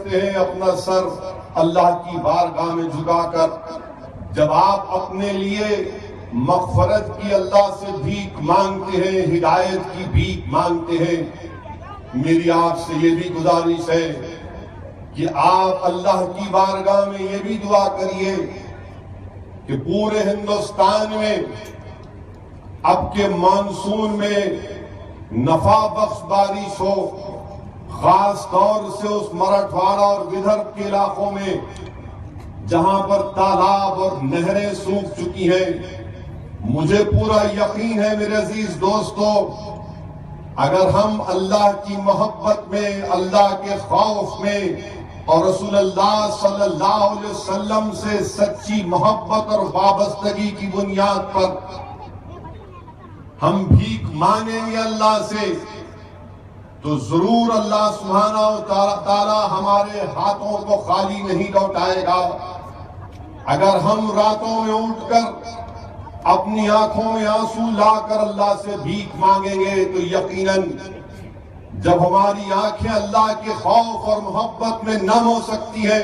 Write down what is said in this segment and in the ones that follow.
करते हैं अपना सर अल्लाह की बारगाह में झुकाकर। जब आप अपने लिए मग़फ़रत की अल्लाह से भीख मांगते हैं, हिदायत की भीख मांगते हैं, मेरी आपसे ये भी गुजारिश है कि आप अल्लाह की बारगाह में ये भी दुआ करिए कि पूरे हिंदुस्तान में अब के मानसून में नफा बख्श बारिश हो, खास तौर से उस मराठवाड़ा और विदर्भ के इलाकों में जहां पर तालाब और नहरें सूख चुकी हैं। मुझे पूरा यकीन है मेरे अजीज दोस्तों, अगर हम अल्लाह की मोहब्बत में, अल्लाह के खौफ में और रसूलुल्लाह सल्लल्लाहु अलैहि वसल्लम से सच्ची मोहब्बत और वाबस्तगी की बुनियाद पर हम भीख मांगेंगे अल्लाह से, तो जरूर अल्लाह सुब्हानहू व तआला हमारे हाथों को खाली नहीं लौटाएगा। अगर हम रातों में उठकर अपनी आंखों में आंसू लाकर अल्लाह से भीख मांगेंगे तो यकीनन जब हमारी आंखें अल्लाह के खौफ और मोहब्बत में नम हो सकती है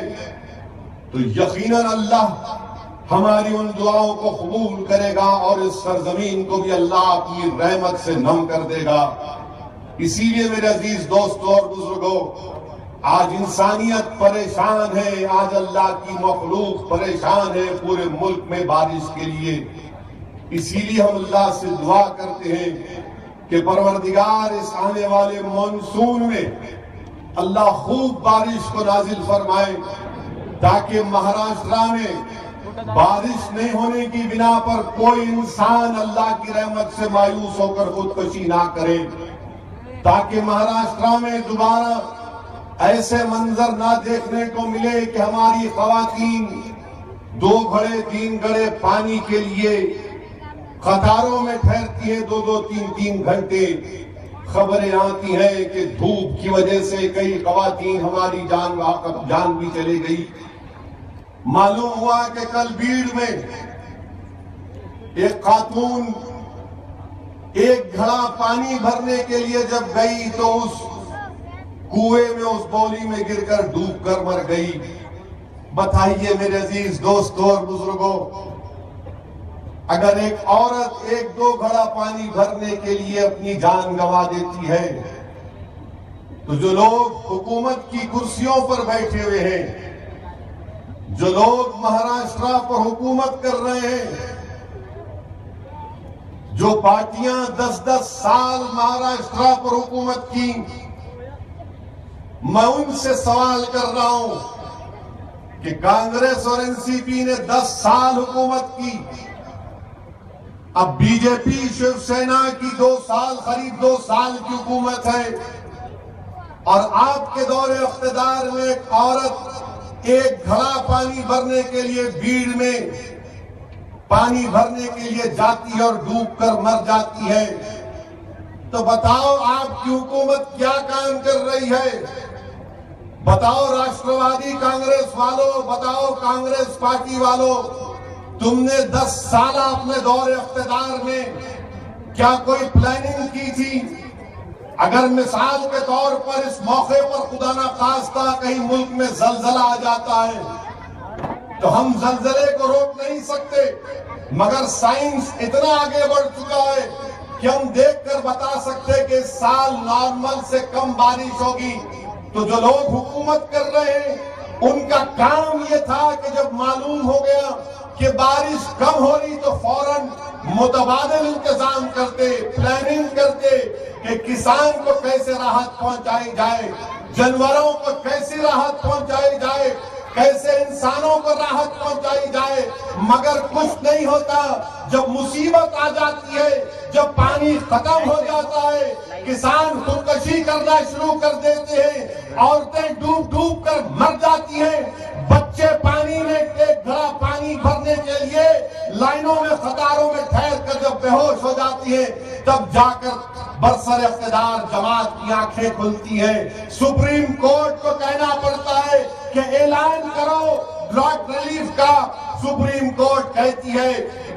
तो यकीनन अल्लाह हमारी उन दुआओं को कबूल करेगा और इस सरजमीन को भी अल्लाह अपनी रहमत से नम कर देगा। इसीलिए मेरे अजीज दोस्तों और बुजुर्गों, आज इंसानियत परेशान है, आज अल्लाह की मखलूक परेशान है पूरे मुल्क में बारिश के लिए। इसीलिए हम अल्लाह से दुआ करते हैं कि परवरदिगार इस आने वाले मानसून में अल्लाह खूब बारिश को नाजिल फरमाए, ताकि महाराष्ट्र में बारिश नहीं होने की बिना पर कोई इंसान अल्लाह की रहमत से मायूस होकर खुदकुशी ना करे, ताकि महाराष्ट्र में दोबारा ऐसे मंजर ना देखने को मिले कि हमारी खवातीन 2 घड़े 3 घड़े पानी के लिए कतारों में ठहरती है 2-2 3-3 घंटे। खबरें आती हैं कि धूप की वजह से कई खवातीन हमारी जान भी चली गई। मालूम हुआ कि कल भीड़ में एक खातून 1 घड़ा पानी भरने के लिए जब गई तो उस कुएं में, उस बौली में गिरकर डूबकर मर गई। बताइए मेरे अजीज दोस्तों और बुजुर्गों, अगर एक औरत 1-2 घड़ा पानी भरने के लिए अपनी जान गंवा देती है, तो जो लोग हुकूमत की कुर्सियों पर बैठे हुए हैं, जो लोग महाराष्ट्र पर हुकूमत कर रहे हैं, जो पार्टियां 10-10 साल महाराष्ट्र पर हुकूमत की, मैं उनसे सवाल कर रहा हूं कि कांग्रेस और एनसीपी ने 10 साल हुकूमत की, अब बीजेपी शिवसेना की 2 साल, करीब 2 साल की हुकूमत है, और आपके दौरे इख्तिदार में एक औरत 1 घड़ा पानी भरने के लिए भीड़ में पानी भरने के लिए जाती है और डूबकर मर जाती है। तो बताओ आपकी हुकूमत क्या काम कर रही है? बताओ राष्ट्रवादी कांग्रेस वालों, बताओ कांग्रेस पार्टी वालों, तुमने 10 साल अपने दौरे इख्तिदार में क्या कोई प्लानिंग की थी? अगर मिसाल के तौर पर इस मौके पर खुदा ना खास्ता कहीं मुल्क में जलजला आ जाता है तो हम जलजले को रोक नहीं सकते, मगर साइंस इतना आगे बढ़ चुका है कि हम देखकर बता सकते हैं कि इस साल नॉर्मल से कम बारिश होगी। तो जो लोग हुकूमत कर रहे हैं उनका काम ये था कि जब मालूम हो गया कि बारिश कम हो रही तो फौरन मुतबादिल इंतजाम करते, प्लानिंग करते कि किसान को कैसे राहत पहुंचाई जाए, जानवरों को कैसे राहत पहुंचाई जाए, कैसे इंसानों को राहत पहुंचाई जाए। मगर कुछ नहीं होता। जब मुसीबत आ जाती है, जब पानी खत्म हो जाता है, किसान खुदकुशी करना शुरू कर देते हैं, औरतें डूब डूब कर मर जाती हैं, बच्चे पानी में 1 घड़ा पानी भरने के लिए लाइनों में, कतारों में ठहर कर जब बेहोश हो जाती है, तब जाकर बरसर इख्तिदार जमात की आंखें खुलती हैं। सुप्रीम कोर्ट को कहना पड़ता है कि ऐलान करो ड्रॉट रिलीफ का। सुप्रीम कोर्ट कहती है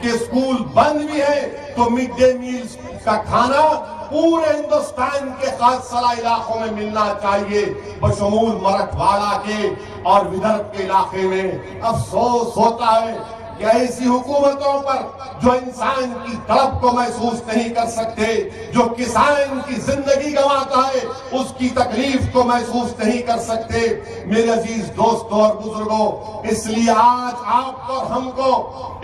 उसके स्कूल बंद भी है तो मिड डे मील का खाना पूरे हिंदुस्तान के खाससरा इलाकों में मिलना चाहिए, बशमूल मराठवाड़ा के और विदर्भ के इलाके में। अफसोस होता है कि ऐसी हुकूमतों पर जो इंसान की तड़प को महसूस नहीं कर सकते, जो किसान की जिंदगी गंवाता है उसकी तकलीफ को महसूस नहीं कर सकते। मेरे अजीज दोस्तों और बुजुर्गों, इसलिए आज आपको और हमको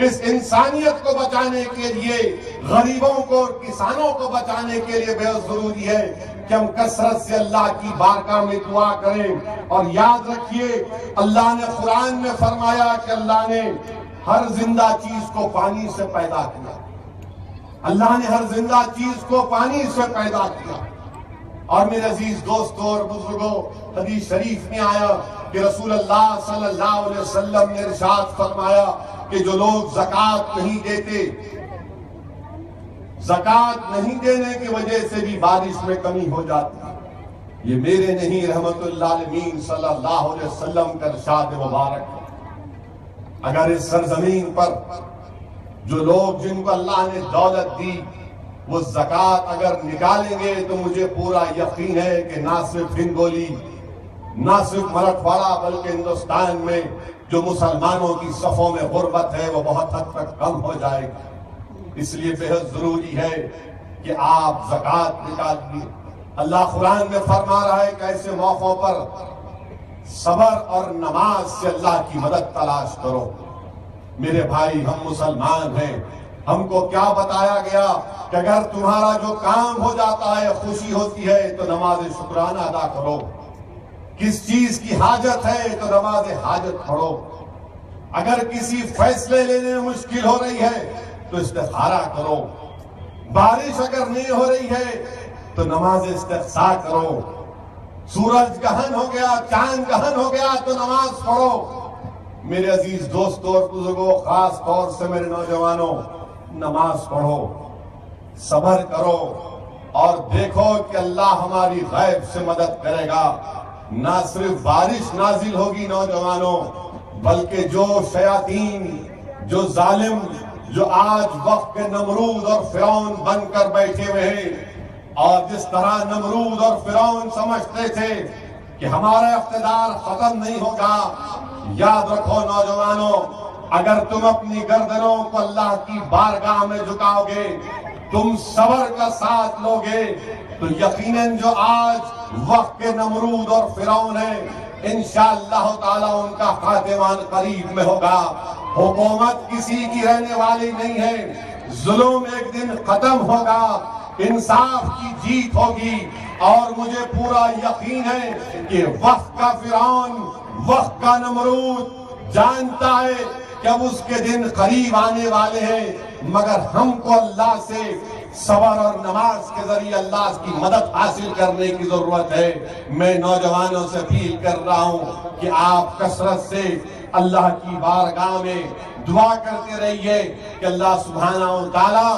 इस इंसानियत को बचाने के लिए, गरीबों को और किसानों को बचाने के लिए बेहद जरूरी है कि हम कसरत से अल्लाह की बारगाह में दुआ करें। और याद रखिए, अल्लाह ने कुरान में फरमाया कि अल्लाह ने हर जिंदा चीज को पानी से पैदा किया। अल्लाह ने हर जिंदा चीज को पानी से पैदा किया। और मेरे अजीज दोस्तों और बुजुर्गों, हदीस शरीफ में आया कि रसूल अल्लाह सल्लल्लाहु अलैहि वसल्लम ने इरशाद फरमाया कि जो लोग ज़कात नहीं देते, ज़कात नहीं देने की वजह से भी बारिश में कमी हो जाती है। ये मेरे नहीं, रहमतुल्लाह आलमीन सल्लल्लाहु अलैहि वसल्लम का इरशाद मुबारक है। अगर इस सरजमीन पर जो लोग जिनको अल्लाह ने दौलत दी वो ज़कात अगर निकालेंगे तो मुझे पूरा यकीन है कि ना सिर्फ हिंगोली, ना सिर्फ मराठवाड़ा, बल्कि हिंदुस्तान में जो मुसलमानों की सफों में गुर्बत है वो बहुत हद तक कम हो जाएगी। इसलिए बेहद जरूरी है कि आप ज़कात निकालिए। अल्लाह कुरान में फरमा रहा है कि ऐसे मौकों पर सबर और नमाज से अल्लाह की मदद तलाश करो। मेरे भाई, हम मुसलमान हैं, हमको क्या बताया गया कि अगर तुम्हारा जो काम हो जाता है, खुशी होती है, तो नमाज शुक्राना अदा करो। किस चीज की हाजत है तो नमाज हाजत पढ़ो। अगर किसी फैसले लेने में मुश्किल हो रही है तो इस्तिखारा करो। बारिश अगर नहीं हो रही है तो नमाज इस्तिख्सा करो। सूरज गहन हो गया, चांद गहन हो गया तो नमाज पढ़ो। मेरे अजीज दोस्तों और बुजुर्गों, खास तौर से मेरे नौजवानों, नमाज पढ़ो, सब्र करो और देखो कि अल्लाह हमारी गैब से मदद करेगा। ना सिर्फ बारिश नाजिल होगी नौजवानों, बल्कि जो शयातीन, जो जालिम, जो आज वक्त के नमरूद और फिरौन बनकर बैठे हुए हैं, और जिस तरह नमरूद और फिरौन समझते थे कि हमारा इख्तिदार खत्म नहीं होगा, याद रखो नौजवानों, अगर तुम अपनी गर्दनों को अल्लाह की बारगाह में झुकाओगे, तुम सब्र का साथ लोगे, तो यकीनन जो आज वक्त के नमरूद और फिरौन है, इंशाअल्लाह ताला उनका खातिमान करीब में होगा। हुकूमत किसी की रहने वाली नहीं है, जुल्म एक दिन खत्म होगा, इंसाफ की जीत होगी। और मुझे पूरा यकीन है कि वक्त का फिरौन, वक्त का नमरूद जानता है कि अब उसके दिन करीब आने वाले हैं, मगर हमको अल्लाह से सबर और नमाज के जरिए अल्लाह की मदद हासिल करने की जरूरत है। मैं नौजवानों से अपील कर रहा हूं कि आप कसरत से अल्लाह की बारगाह में दुआ करते रहिए कि अल्लाह सुब्हानहू व तआला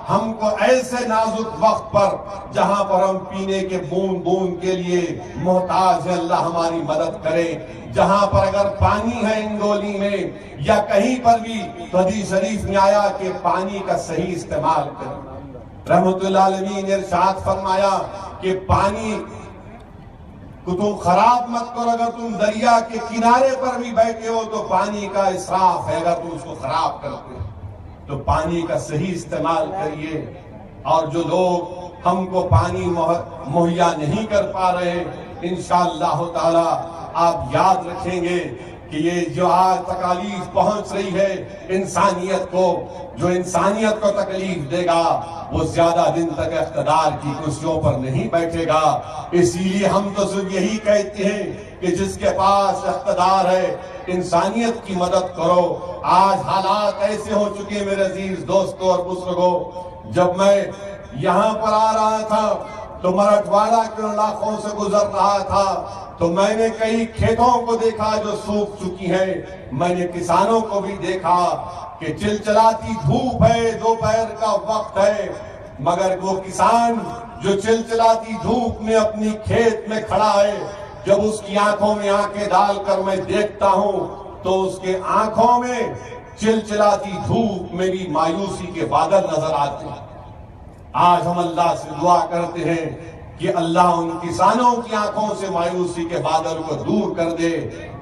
हमको ऐसे नाजुक वक्त पर, जहां पर हम पीने के बूंद बूंद के लिए मोहताज है, अल्लाह हमारी मदद करे। जहां पर अगर पानी है इंदौली में या कहीं पर भी, तो हदीस शरीफ में आया कि पानी का सही इस्तेमाल करें। रहमतुल्लाह अलैहि ने इरशाद फरमाया कि पानी को तुम खराब मत करो। अगर तुम दरिया के किनारे पर भी बैठे हो तो पानी का इसराफ है, अगर तुम उसको खराब करते हो तो पानी का सही इस्तेमाल करिए। और जो लोग हमको पानी मुहैया नहीं कर पा रहे, इंशाअल्लाह ताला आप याद रखेंगे कि ये जो आज तकलीफ पहुंच रही है इंसानियत को, जो इंसानियत को तकलीफ देगा वो ज्यादा दिन तक इख्तिदार की कुर्सियों पर नहीं बैठेगा। इसीलिए हम तो सिर्फ यही कहते हैं कि जिसके पास इख्तिदार है इंसानियत की मदद करो। आज हालात ऐसे हो चुके मेरे अजीज दोस्तों और बुजुर्गों, जब मैं यहाँ पर आ रहा था तो मराठवाड़ा के इलाकों से गुजर रहा था तो मैंने कई खेतों को देखा जो सूख चुकी हैं। मैंने किसानों को भी देखा कि चिलचिलाती धूप है, दोपहर का वक्त है, मगर वो किसान जो चिलचिलाती धूप में अपनी खेत में खड़ा है, जब उसकी आंखों में आंखें डालकर मैं देखता हूं तो उसके आंखों में चिलचिलाती धूप में भी मायूसी के बादल नजर आते हैं। आज हम अल्लाह से दुआ करते हैं कि अल्लाह उन किसानों की आंखों से मायूसी के बादल को दूर कर दे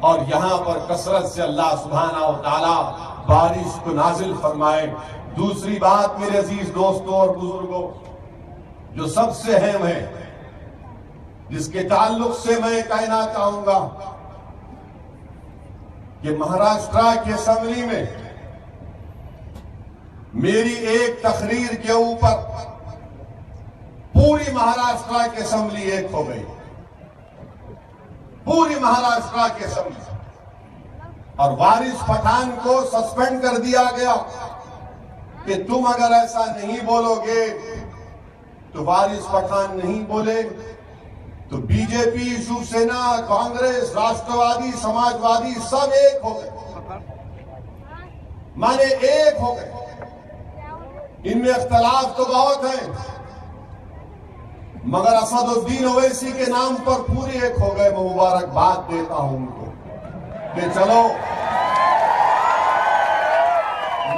और यहां पर कसरत से अल्लाह सुब्हाना व तआला बारिश को नाजिल फरमाए। दूसरी बात मेरे अजीज दोस्तों और बुजुर्गों, जो सबसे अहम है, जिसके ताल्लुक से मैं कहना चाहूंगा कि महाराष्ट्र की असेंबली में मेरी एक तकरीर के ऊपर पूरी महाराष्ट्र की असेंबली एक हो गई, पूरी महाराष्ट्र की असेंबली, और वारिस पठान को सस्पेंड कर दिया गया कि तुम अगर ऐसा नहीं बोलोगे तो वारिस पठान नहीं बोले तो बीजेपी, शिवसेना, कांग्रेस, राष्ट्रवादी, समाजवादी सब एक हो गए, माने एक हो गए। इनमें इख्तलाफ तो बहुत है, मगर असदुद्दीन ओवैसी के नाम पर पूरे एक हो गए। मैं मुबारकबाद देता हूं उनको कि चलो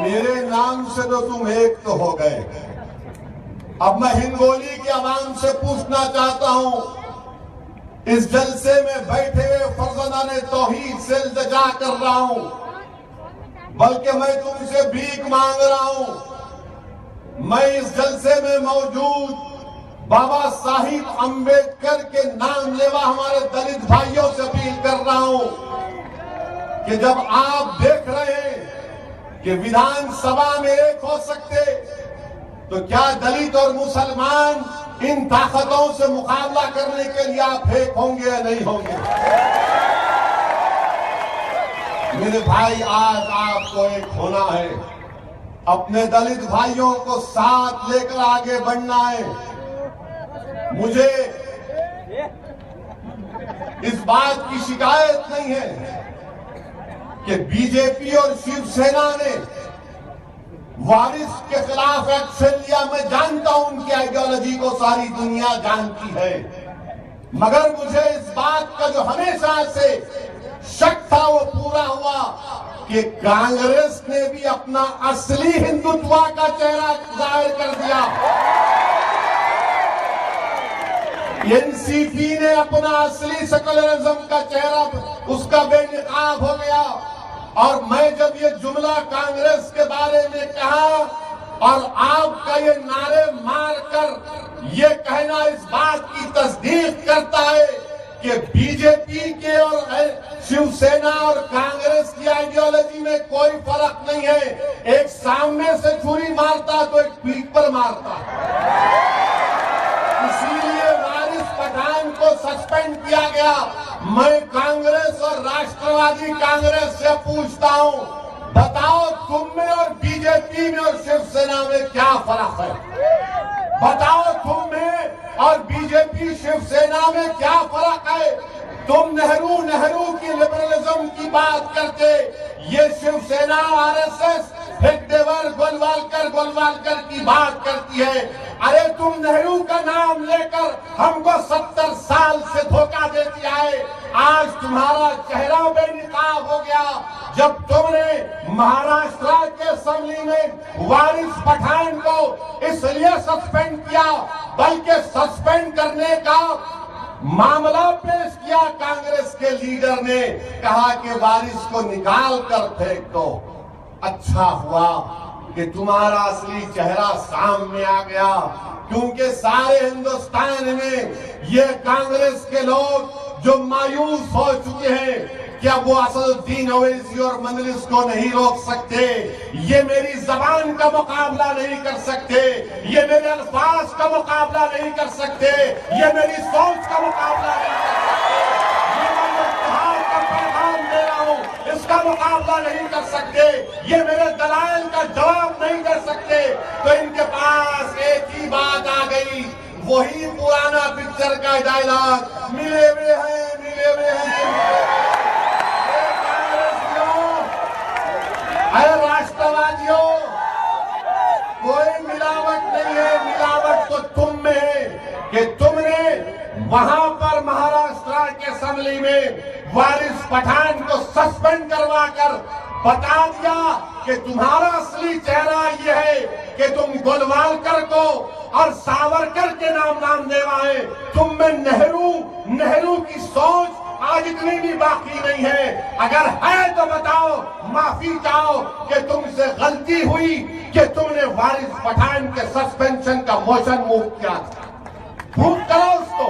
मेरे नाम से तो तुम एक तो हो गए। अब मैं हिंगोली के अवाम से पूछना चाहता हूं, इस जलसे में बैठे हुए फर्जंदाने तौहीद से इल्तिजा कर रहा हूं, बल्कि मैं तुमसे भीख मांग रहा हूं। मैं इस जलसे में मौजूद बाबा साहिब अंबेडकर के नाम लेवा हमारे दलित भाइयों से अपील कर रहा हूं कि जब आप देख रहे हैं कि विधानसभा में एक हो सकते, तो क्या दलित और मुसलमान इन ताकतों से मुकाबला करने के लिए आप एक होंगे या नहीं होंगे? मेरे भाई, आज आपको एक होना है, अपने दलित भाइयों को साथ लेकर आगे बढ़ना है। मुझे इस बात की शिकायत नहीं है कि बीजेपी और शिवसेना ने वारिस के खिलाफ एक्शन लिया। मैं जानता हूं उनकी आइडियोलॉजी को सारी दुनिया जानती है, मगर मुझे इस बात का जो हमेशा से शक था वो पूरा हुआ कि कांग्रेस ने भी अपना असली हिंदुत्व का चेहरा जाहिर कर दिया, एनसीपी ने अपना असली सेकुलरिज्म का चेहरा उसका बेनकाब हो गया। और मैं जब ये जुमला कांग्रेस के बारे में कहा और आपका ये नारे मारकर ये कहना इस बात की तस्दीक करता है कि बीजेपी के और शिवसेना और कांग्रेस की आइडियोलॉजी में कोई फर्क नहीं है। एक सामने से छुरी मारता तो एक पीठ पर मारता। इसीलिए वारिस पठान को सस्पेंड किया गया। मैं कांग्रेस और राष्ट्रवादी कांग्रेस से पूछता हूं, बताओ तुम में और बीजेपी में और शिवसेना में क्या फर्क है? बताओ तुम में और बीजेपी शिवसेना में क्या फर्क है? तुम नेहरू की लिबरलिज्म की बात करते, ये शिवसेना आरएसएस हेगडेवार गोलवालकर की बात करती है। अरे तुम नेहरू का नाम लेकर हमको 70 साल से धोखा देती आए, आज तुम्हारा चेहरा बेनकाब हो गया जब तुमने महाराष्ट्र के असेंबली में वारिस पठान को इसलिए सस्पेंड किया, बल्कि सस्पेंड करने का मामला पेश किया कांग्रेस के लीडर ने, कहा कि वारिस को निकाल कर फेंक दो। अच्छा हुआ कि तुम्हारा असली चेहरा सामने आ गया, क्योंकि सारे हिंदुस्तान में ये कांग्रेस के लोग जो मायूस हो चुके हैं कि अब वो असदुद्दीन ओवैसी और मजलिस को नहीं रोक सकते, ये मेरी जबान का मुकाबला नहीं कर सकते, ये मेरे अल्फाज का मुकाबला नहीं कर सकते, ये मेरी सोच का मुकाबला नहीं कर सकते, ये मैं इत्तेहाद का पैगाम दे रहा हूं, इसका मुकाबला नहीं कर सकते, ये मेरे दलाइल का जवाब नहीं कर सकते। तो इनके पास एक ही बात आ गई, वही पुराना पिक्चर का डायलॉग, मिले हुए हैं, मिले हुए हैं। अरे राष्ट्रवादियों, कोई मिलावट नहीं है, मिलावट तो तुम में है कि तुमने वहां पर महाराष्ट्र के असेंबली में वारिस पठान को सस्पेंड करवा कर बता दिया कि तुम्हारा असली चेहरा ये है कि तुम गोलवालकर को और सावरकर के नाम देवाए। तुम में नेहरू की सोच आज इतनी भी बाकी नहीं है। अगर है तो बताओ, माफी चाहो कि तुमसे गलती हुई कि तुमने वारिस पठान के सस्पेंशन का मोशन मूव किया था। प्रूव करो उसको,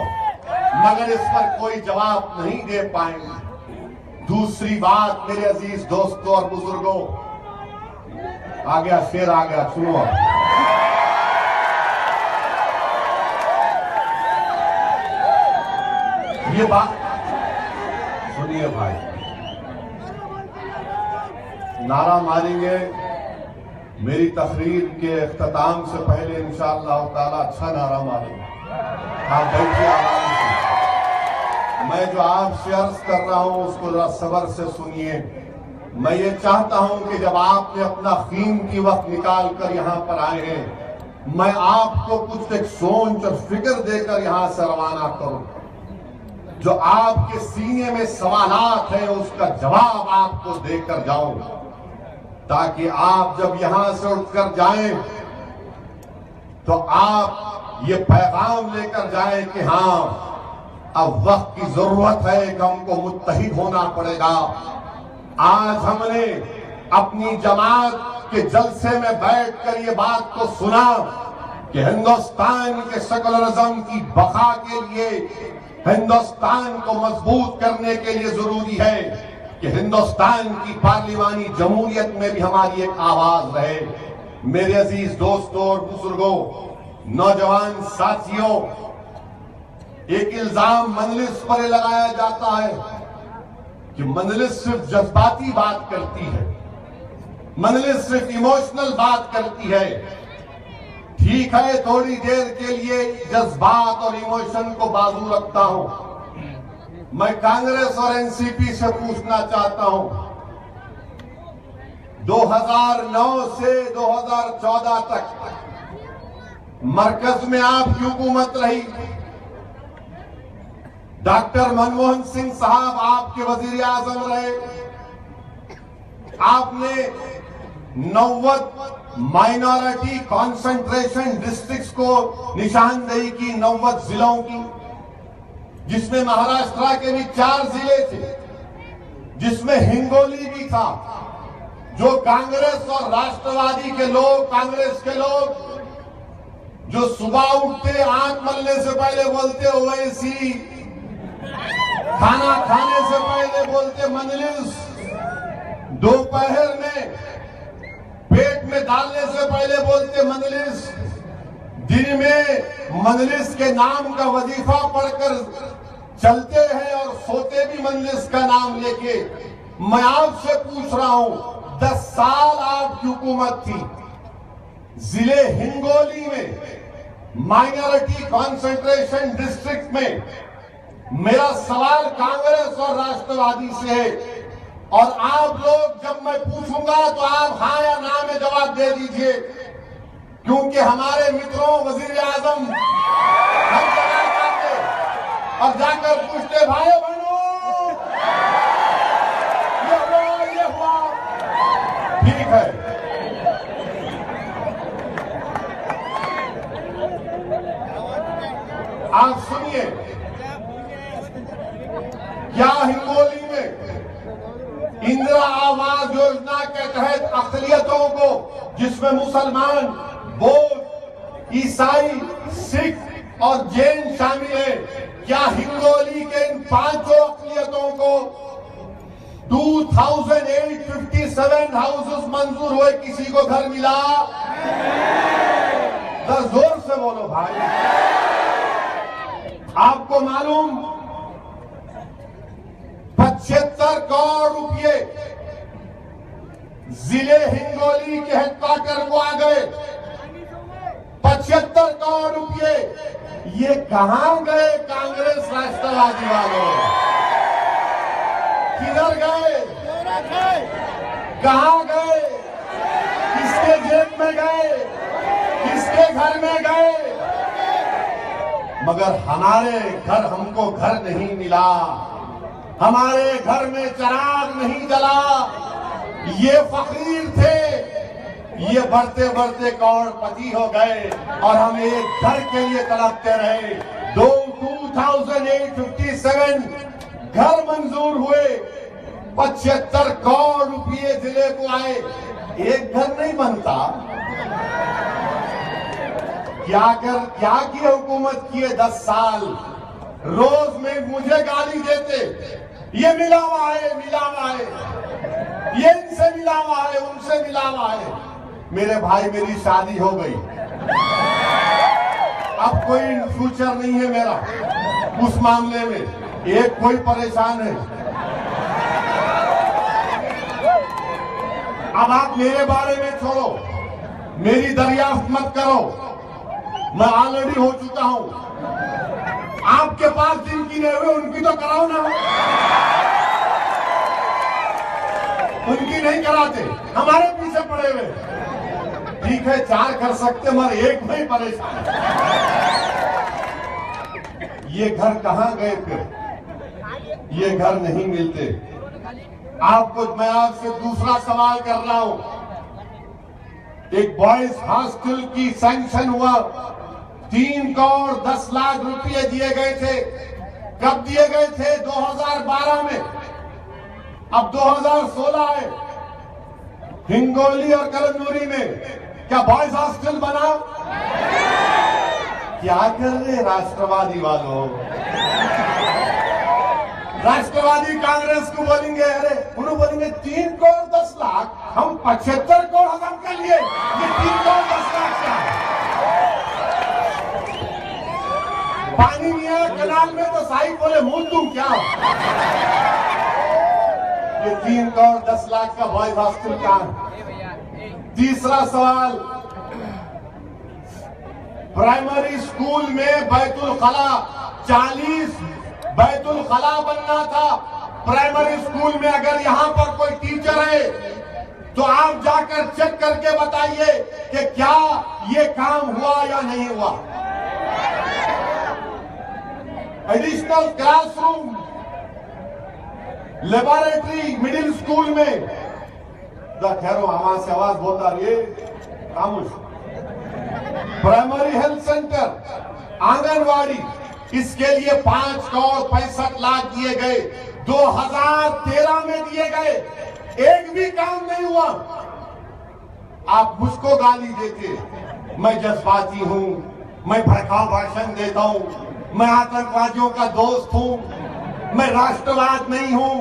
मगर इस पर कोई जवाब नहीं दे पाएंगे। दूसरी बात मेरे अजीज दोस्तों और बुजुर्गों, आ गया शेर आ गया, सुनो ये बात सुनिए भाई, नारा मारेंगे मेरी तकरीर के इख्तिताम से पहले इंशाअल्लाह ताला। अच्छा नारा मारेंगे, आप बैठिए आराम से। मैं जो आपसे अर्ज कर रहा हूं उसको जरा सब्र से सुनिए। मैं ये चाहता हूं कि जब आपने अपना कीमती वक्त निकाल कर यहां पर आए हैं, मैं आपको कुछ एक सोच और फिक्र देकर यहां से रवाना करूं। जो आपके सीने में सवालात हैं उसका जवाब आपको देकर जाऊं, ताकि आप जब यहां से उठकर जाएं तो आप ये पैगाम लेकर जाएं कि हां, अब वक्त की जरूरत है कि हमको मुत्तहिद होना पड़ेगा। आज हमने अपनी जमात के जलसे में बैठकर ये बात को सुना कि हिंदुस्तान के सेकुलरिज्म की बका के लिए, हिंदुस्तान को मजबूत करने के लिए जरूरी है कि हिंदुस्तान की पार्लिमानी जमहूरियत में भी हमारी एक आवाज रहे। मेरे अजीज दोस्तों और बुजुर्गों, नौजवान साथियों, एक इल्जाम मजलिस पर लगाया जाता है कि मजलिस सिर्फ जज्बाती बात करती है, मजलिस सिर्फ इमोशनल बात करती है। ठीक है, थोड़ी देर के लिए जज्बात और इमोशन को बाजू रखता हूं। मैं कांग्रेस और एनसीपी से पूछना चाहता हूं, 2009 से 2014 तक मरकज में आपकी हुकूमत रही। डॉक्टर मनमोहन सिंह साहब आपके वजीर आजम रहे। आपने 90 माइनॉरिटी कॉन्सेंट्रेशन डिस्ट्रिक्ट्स को निशानदेही की, 90 जिलों की, जिसमें महाराष्ट्र के भी 4 जिले थे, जिसमें हिंगोली भी था। जो कांग्रेस और राष्ट्रवादी के लोग, कांग्रेस के लोग जो सुबह उठते आंख मलने से पहले बोलते ओवैसी, खाना खाने से पहले बोलते मजलिस, दोपहर में पेट में डालने से पहले बोलते मजलिस, दिन में मजलिस के नाम का वजीफा पढ़कर चलते हैं और सोते भी मजलिस का नाम लेके। मैं आपसे पूछ रहा हूं, 10 साल आपकी हुकूमत थी, जिले हिंगोली में माइनॉरिटी कॉन्सेंट्रेशन डिस्ट्रिक्ट में, मेरा सवाल कांग्रेस और राष्ट्रवादी से है, और आप लोग जब मैं पूछूंगा तो आप हाँ या ना में जवाब दे दीजिए, क्योंकि हमारे मित्रों वजीर आजम हर जगह जाते और जाकर पूछते, भाई बहनों ये हुआ। ठीक है, आप सुनिए, क्या हिंगोली में इंदिरा आवास योजना के तहत अक़लियतों को, जिसमें मुसलमान, बौद्ध, ईसाई, सिख और जैन शामिल है, क्या हिंगोली के इन 5 अक़लियतों को 2857 हाउसेस मंजूर हुए? किसी को घर मिला? तो जोर से बोलो भाई। आपको मालूम 75 करोड़ रुपए जिले हिंगोली के हेडक्वार्टर को आ गए। 75 करोड़ रुपए ये कहां गए? कांग्रेस राष्ट्रवादी वालों किधर गए? कहां गए? किसके जेब में गए? किसके घर में गए? मगर हमारे घर, हमको घर नहीं मिला, हमारे घर में चिराग नहीं जला। ये फकीर थे ये बढ़ते बढ़ते करोड़पति हो गए और हम एक घर के लिए तड़पते रहे। 2857 घर मंजूर हुए, 75 करोड़ रुपये जिले को आए, एक घर नहीं बनता। क्या की हुकूमत किए 10 साल, रोज में मुझे गाली देते, ये मिला हुआ है, ये इनसे मिला हुआ है, उनसे मिला हुआ है। मेरे भाई मेरी शादी हो गई, अब कोई फ्यूचर नहीं है मेरा उस मामले में। एक कोई परेशान है। अब आप मेरे बारे में छोड़ो, मेरी दरियाफ्त मत करो, मैं ऑलरेडी हो चुका हूं। आपके पास जिनकी नहीं हुई उनकी तो कराओ ना, उनकी नहीं कराते, हमारे पीछे पड़े हुए। ठीक है 4 कर सकते मगर एक में ही परेशान। ये घर कहां गए फिर? ये घर नहीं मिलते। मैं आपसे दूसरा सवाल कर रहा हूं। एक बॉयज हॉस्टल की सैंक्शन हुआ, 3 करोड़ 10 लाख रुपए दिए गए थे। कब दिए गए थे? 2012 में। अब 2016 है। हिंगोली और कलंदूरी में क्या बॉयज हॉस्टल बना? क्या कर रहे राष्ट्रवादी वालों? राष्ट्रवादी कांग्रेस को बोलेंगे, अरे उन्होंने बोलेंगे 3 करोड़ 10 लाख, हम 75 करोड़ हजम कर लिए, ये 3 करोड़ 10 लाख क्या है? पानी नहीं आया कनाल में तो साहिब बोले मुंह तुम क्या? ये 3 करोड़ 10 लाख का बॉयज हॉस्टल कहां है? तीसरा सवाल, प्राइमरी स्कूल में बैतुल खला 40 बैतुल खला बनना था। प्राइमरी स्कूल में अगर यहां पर कोई टीचर है तो आप जाकर चेक करके बताइए कि क्या ये काम हुआ या नहीं हुआ। Additional classroom, laboratory middle school में, खैर वहां से आवाज बहुत आ रही है, खामोश। प्राइमरी हेल्थ सेंटर, आंगनवाड़ी, इसके लिए 5 करोड़ 65 लाख दिए गए, 2013 में दिए गए, एक भी काम नहीं हुआ। आप मुझको गाली देते, मैं जज्बाती हूं, मैं भड़काऊ भाषण देता हूं, मैं आतंकवादियों का दोस्त हूं, मैं राष्ट्रवाद नहीं हूं,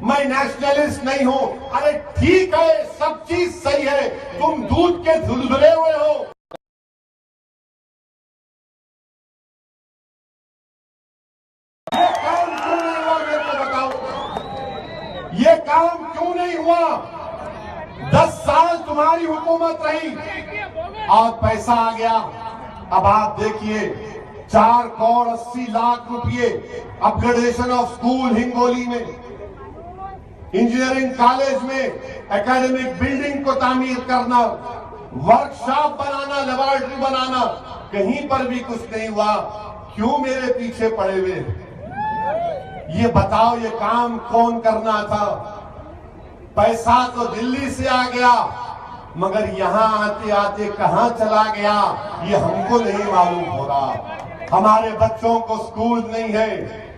मैं नेशनलिस्ट नहीं हूं। अरे ठीक है, सब चीज सही है, तुम दूध के धुलधुले हुए हो। ये काम क्यों नहीं हुआ मेरे को बताओ, ये काम क्यों नहीं हुआ? 10 साल तुम्हारी हुकूमत रही और पैसा आ गया। अब आप देखिए 4 करोड़ 80 लाख रुपए अपग्रेडेशन ऑफ स्कूल हिंगोली में, इंजीनियरिंग कॉलेज में एकेडमिक बिल्डिंग को तामीर करना, वर्कशॉप बनाना, लेबोरेटरी बनाना, कहीं पर भी कुछ नहीं हुआ। क्यों मेरे पीछे पड़े हुए? ये बताओ, ये काम कौन करना था? पैसा तो दिल्ली से आ गया मगर यहां आते आते कहां चला गया ये हमको नहीं मालूम हो रहा। हमारे बच्चों को स्कूल नहीं है,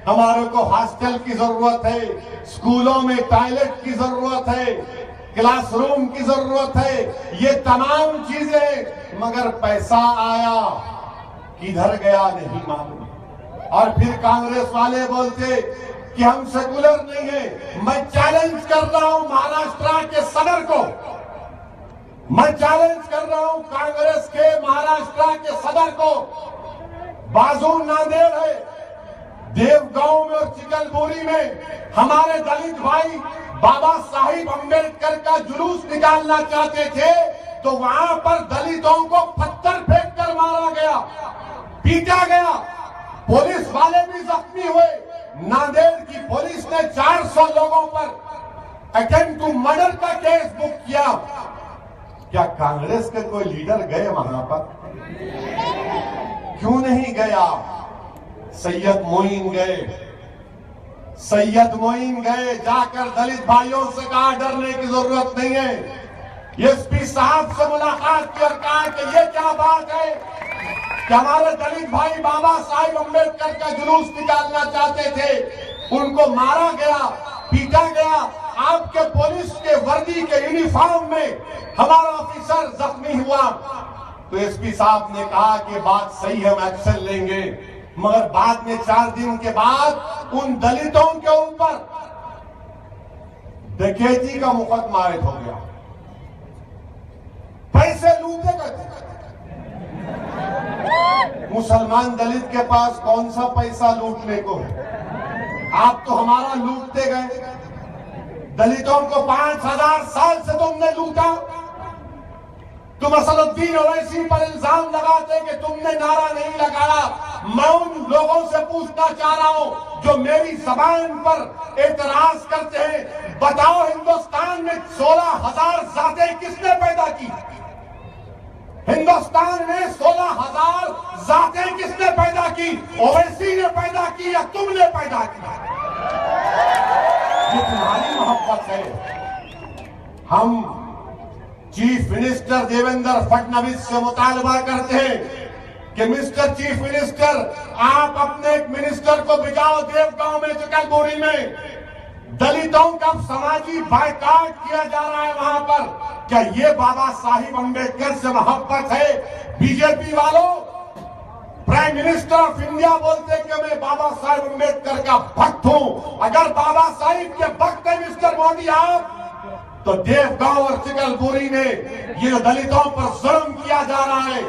हमारे को हॉस्टल की जरूरत है, स्कूलों में टॉयलेट की जरूरत है, क्लासरूम की जरूरत है, ये तमाम चीजें, मगर पैसा आया किधर गया नहीं मालूम। और फिर कांग्रेस वाले बोलते कि हम सेकुलर नहीं है। मैं चैलेंज कर रहा हूं महाराष्ट्र के सदर को, मैं चैलेंज कर रहा हूं कांग्रेस के महाराष्ट्र के सदर को। बाजू नांदेड़ है, देवगांव में और चिकलबुरी में हमारे दलित भाई बाबा साहिब अम्बेडकर का जुलूस निकालना चाहते थे तो वहां पर दलितों को पत्थर फेंक कर मारा गया, पीटा गया, पुलिस वाले भी जख्मी हुए। नांदेड़ की पुलिस ने 400 लोगों पर अटेम्प्ट टू मर्डर का केस बुक किया। क्या कांग्रेस के कोई लीडर गए वहां पर? क्यों नहीं गया? सैयद मोइन गए, सैयद मोइन गए, जाकर दलित भाइयों से कहा डरने की जरूरत नहीं है, एसपी साहब से मुलाकात की और कहा कि ये क्या बात है कि हमारे दलित भाई बाबा साहिब अम्बेडकर का जुलूस निकालना चाहते थे, उनको मारा गया, पीटा गया, आपके पुलिस के वर्दी के यूनिफॉर्म में हमारा ऑफिसर जख्मी हुआ। तो एसपी साहब ने कहा कि बात सही है, हम एक्शन लेंगे। मगर बाद में 4 दिन के बाद उन दलितों के ऊपर डकैती का मुकदमा आयद हो गया। पैसे लूटे गए। मुसलमान दलित के पास कौन सा पैसा लूटने को है? आप तो हमारा लूटते गए। दलितों को 5000 साल से तुमने लूटा। तुम असदुद्दीन ओवैसी पर इल्जाम लगाते कि तुमने नारा नहीं लगाया। मैं उन लोगों से पूछना चाह रहा हूं जो मेरी जबान पर एतराज करते हैं, बताओ हिंदुस्तान में 16,000 जातें किसने पैदा की? हिंदुस्तान में 16,000 जातें किसने पैदा की? ओवैसी ने पैदा की या तुमने पैदा किया? ये तुम्हारी मोहब्बत है। हम चीफ मिनिस्टर देवेंद्र फडणवीस से मुतालबा करते हैं कि मिस्टर चीफ मिनिस्टर, आप अपने एक मिनिस्टर को भिजाओ देवगांव में, चिकलगुरी में। दलितों का समाजी बायकॉट किया जा रहा है वहां पर। क्या ये बाबा साहिब अम्बेडकर से मोहब्बत है? बीजेपी वालों, प्राइम मिनिस्टर ऑफ इंडिया बोलते कि मैं बाबा साहिब अम्बेडकर का भक्त हूं। अगर बाबा साहिब के भक्त है मिस्टर मोदी आप, तो देवगांव और चिकलगुरी में ये दलितों पर जुल्म किया जा रहा है,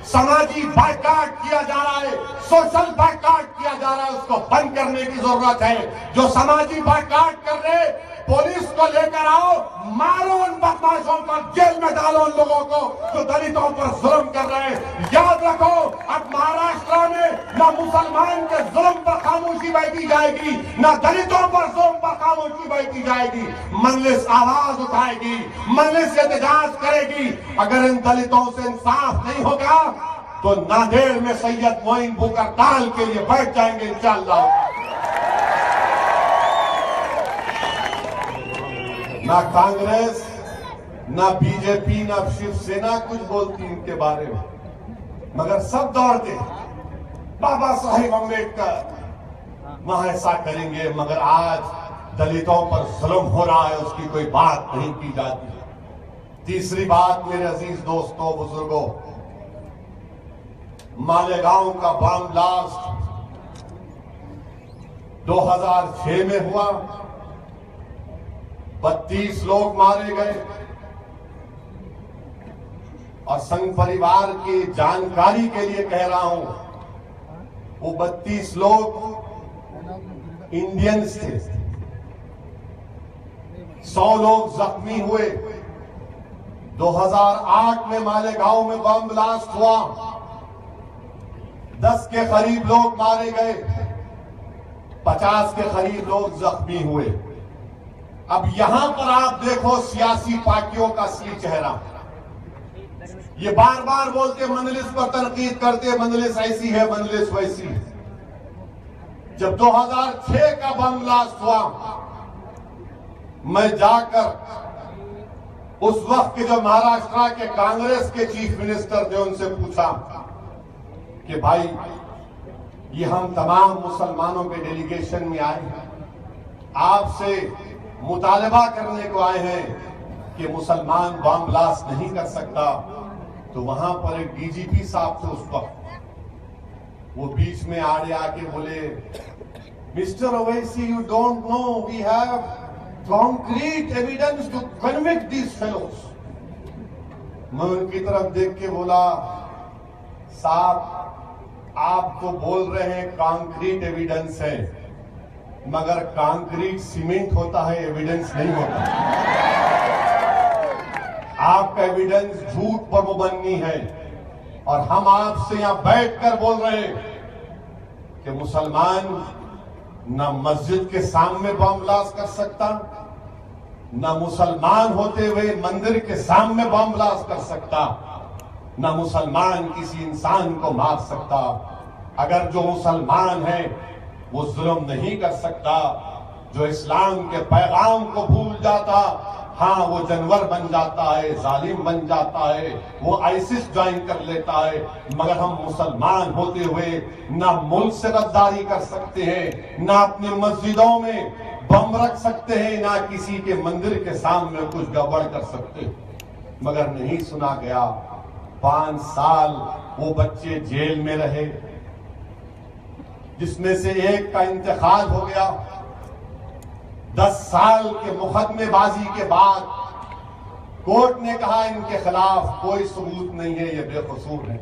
समाजी बायकॉट किया जा रहा है, सोशल बायकॉट किया जा रहा है, उसको बंद करने की जरूरत है। जो समाजी बायकॉट कर रहे, पुलिस को लेकर आओ, मारो उन बदमाशों को, जेल में डालो उन लोगों को जो दलितों पर जुल्म कर रहे हैं। याद रखो, अब महाराष्ट्र में न मुसलमान के जुल्म पर खामोशी बैठी जाएगी, न दलितों पर जुल्म पर खामोशी बैठी जाएगी। मजलिस आवाज उठाएगी, मजलिस एहतजाज करेगी। अगर इन दलितों से इंसाफ नहीं होगा तो नांदेड़ में सैयद मोइन भूकरताल के लिए बैठ जाएंगे इंशाअल्लाह। ना कांग्रेस, ना बीजेपी, ना शिवसेना कुछ बोलती इनके बारे में, मगर सब दौड़ते बाबा साहिब अम्बेडकर वहां ऐसा करेंगे। मगर आज दलितों पर जुल्म हो रहा है, उसकी कोई बात नहीं की जाती। तीसरी बात, मेरे अजीज दोस्तों, बुजुर्गों, मालेगांव का बम ब्लास्ट 2006 में हुआ, 32 लोग मारे गए। और संघ परिवार की जानकारी के लिए कह रहा हूं, वो 32 लोग इंडियंस थे। 100 लोग जख्मी हुए। 2008 में मालेगांव में बम ब्लास्ट हुआ, 10 के करीब लोग मारे गए, 50 के करीब लोग जख्मी हुए। अब यहां पर आप देखो सियासी पार्टियों का असली चेहरा। ये बार बार बोलते मंजलिस पर तनकीद करते, मंजलिस ऐसी है, मंजलिस वैसी है। जब 2006 का बम ब्लास्ट हुआ, मैं जाकर उस वक्त के जो महाराष्ट्र के कांग्रेस के चीफ मिनिस्टर थे उनसे पूछा कि भाई, ये हम तमाम मुसलमानों के डेलीगेशन में आए हैं, आपसे मुतालबा करने को आए हैं कि मुसलमान बम ब्लास्ट नहीं कर सकता। तो वहां पर एक डीजीपी साहब थे उस वक्त, वो बीच में आके बोले, mister Owaisi, you don't know, we have concrete evidence to convict these fellows. मैं उनकी तरफ देख के बोला, साहब आप तो बोल रहे हैं कॉन्क्रीट एविडेंस है, मगर कंक्रीट सीमेंट होता है, एविडेंस नहीं होता। आपका एविडेंस झूठ पर मुबन्नी है। और हम आपसे यहां बैठकर बोल रहे हैं कि मुसलमान न मस्जिद के सामने बम ब्लास्ट कर सकता, न मुसलमान होते हुए मंदिर के सामने बम ब्लास्ट कर सकता, न मुसलमान किसी इंसान को मार सकता। अगर जो मुसलमान है वो जुल्म नहीं कर सकता, जो इस्लाम के पैगाम को भूल जाता, हाँ, वो जानवर बन जाता है, जालिम बन जाता है, वो आईसिस ज्वाइन कर लेता है, मगर हम मुसलमान होते हुए ना मुल्क से गद्दारी कर सकते हैं, ना अपनी मस्जिदों में बम रख सकते हैं, ना किसी के मंदिर के सामने कुछ गड़बड़ कर सकते हैं। मगर नहीं सुना गया। 5 साल वो बच्चे जेल में रहे, जिसमें से एक का इंतकाल हो गया। 10 साल के मुकदमेबाजी के बाद कोर्ट ने कहा इनके खिलाफ कोई सबूत नहीं है, ये बेकसूर है।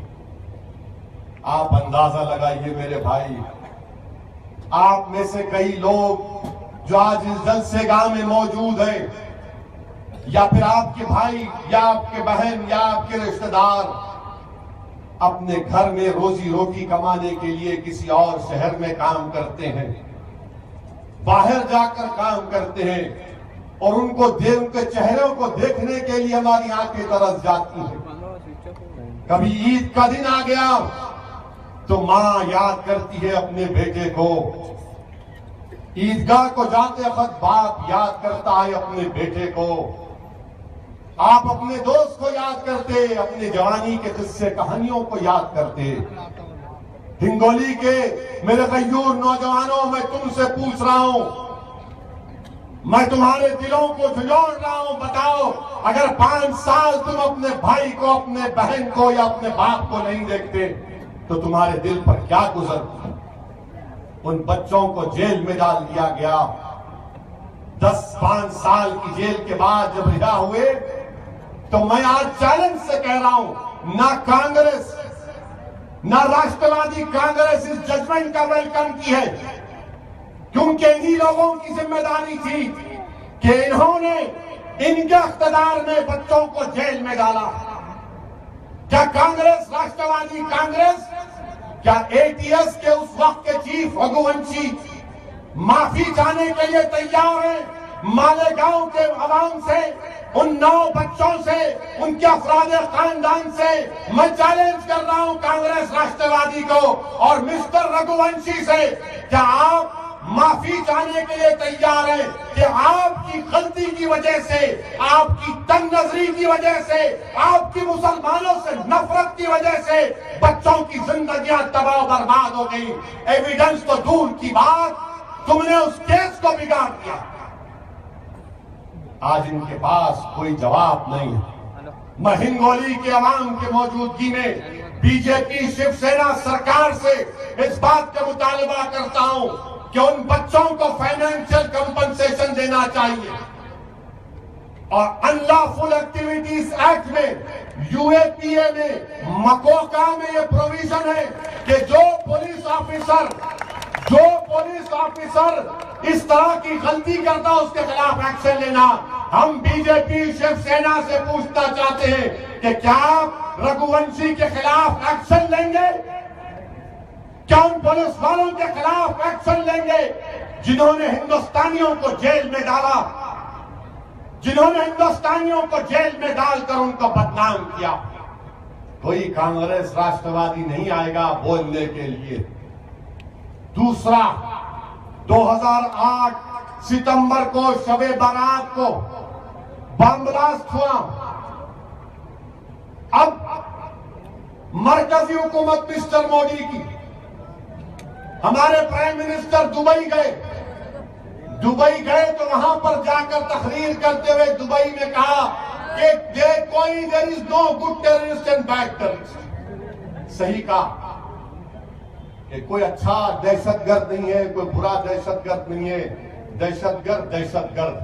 आप अंदाजा लगाइए मेरे भाई, आप में से कई लोग जो आज इस जलसेगाह में मौजूद हैं, या फिर आपके भाई या आपके बहन या आपके रिश्तेदार अपने घर में रोजी रोटी कमाने के लिए किसी और शहर में काम करते हैं, बाहर जाकर काम करते हैं, और उनके चेहरों को देखने के लिए हमारी आंखें तरस जाती हैं। कभी ईद का दिन आ गया तो मां याद करती है अपने बेटे को, ईदगाह को जाते वक्त बाप याद करता है अपने बेटे को, आप अपने दोस्त को याद करते, अपनी जवानी के किस्से कहानियों को याद करते। हिंगोली के मेरे गयूर नौजवानों, मैं तुमसे पूछ रहा हूं, मैं तुम्हारे दिलों को झुंझोड़ रहा हूं, बताओ अगर 5 साल तुम अपने भाई को, अपने बहन को या अपने बाप को नहीं देखते तो तुम्हारे दिल पर क्या गुजरती। उन बच्चों को जेल में डाल दिया गया। 5 साल की जेल के बाद जब रिहा हुए तो मैं आज चैलेंज से कह रहा हूं, ना कांग्रेस ना राष्ट्रवादी कांग्रेस इस जजमेंट का वेलकम की है, क्योंकि इन्हीं लोगों की जिम्मेदारी थी कि इन्होंने इनके इख्तियार में बच्चों को जेल में डाला। क्या कांग्रेस, राष्ट्रवादी कांग्रेस, क्या एटीएस के उस वक्त के चीफ रघुवंशी माफी चाहने के लिए तैयार है? मालेगांव के आवाम से, उन 9 बच्चों से, उनके अफराद खानदान से मैं चैलेंज कर रहा हूं कांग्रेस, राष्ट्रवादी को और मिस्टर रघुवंशी से, क्या आप माफी चाहने के लिए तैयार है कि आपकी गलती की वजह से, आपकी तंग नजरी की वजह से, आपकी मुसलमानों से नफरत की वजह से बच्चों की जिंदगियां तबाह बर्बाद हो गई। एविडेंस तो दूर की बात, तुमने उस केस को बिगाड़ दिया। आज इनके पास कोई जवाब नहीं है। मैं हिंगोली के अवाम की मौजूदगी में बीजेपी शिवसेना सरकार से इस बात का मुतालबा करता हूं कि उन बच्चों को फाइनेंशियल कंपनसेशन देना चाहिए। और अनलॉफुल एक्टिविटीज एक्ट में, यूएपीए में, मकोका में यह प्रोविजन है कि जो पुलिस ऑफिसर इस तरह की गलती करता है उसके खिलाफ एक्शन लेना। हम बीजेपी शिवसेना से पूछना चाहते हैं कि क्या आप रघुवंशी के खिलाफ एक्शन लेंगे? क्या उन पुलिस वालों के खिलाफ एक्शन लेंगे जिन्होंने हिंदुस्तानियों को जेल में डाला, जिन्होंने हिंदुस्तानियों को जेल में डालकर उनको बदनाम किया? कोई कांग्रेस राष्ट्रवादी नहीं आएगा बोलने के लिए। दूसरा, 2008 सितंबर को शबे बारात को बम ब्लास्ट हुआ। अब मरकजी हुकूमत मिस्टर मोदी की, हमारे प्राइम मिनिस्टर दुबई गए तो वहां पर जाकर तकरीर करते हुए दुबई में कहा कि there is no good terrorist and bad terrorist. सही कहा कि कोई अच्छा दहशतगर्द नहीं है, कोई बुरा दहशतगर्द नहीं है, दहशतगर्द।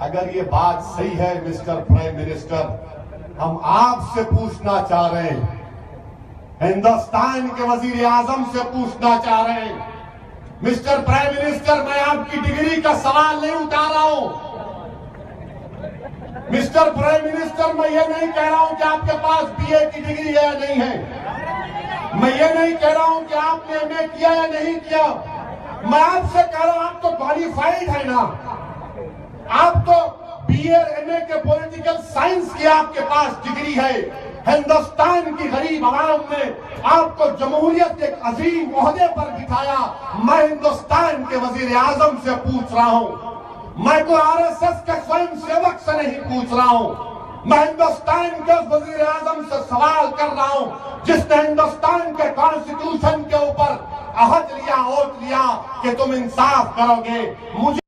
अगर ये बात सही है मिस्टर प्राइम मिनिस्टर, हम आपसे पूछना चाह रहे हैं, हिंदुस्तान के वजीर आजम से पूछना चाह रहे हैं, मिस्टर प्राइम मिनिस्टर, मैं आपकी डिग्री का सवाल नहीं उठा रहा हूं। मिस्टर प्राइम मिनिस्टर, मैं ये नहीं कह रहा हूं कि आपके पास बीए की डिग्री है या नहीं है, मैं ये नहीं कह रहा हूं कि आपने एमए किया या नहीं किया। मैं आपसे कह रहा हूं आप तो क्वालिफाइड है ना, आप तो बीए एमए के पॉलिटिकल साइंस की आपके पास डिग्री है। हिंदुस्तान की गरीब आवाम ने आपको जमहूरियत के अजीम ओहदे पर बिठाया। मैं हिंदुस्तान के वजीर आजम से पूछ रहा हूं मैं कोई आरएसएस के स्वयं सेवक से नहीं पूछ रहा हूं, मैं हिंदुस्तान के उस वजीर आजम से सवाल कर रहा हूं जिसने हिंदुस्तान के कॉन्स्टिट्यूशन के ऊपर अहद लिया, ओट लिया कि तुम इंसाफ करोगे। मुझे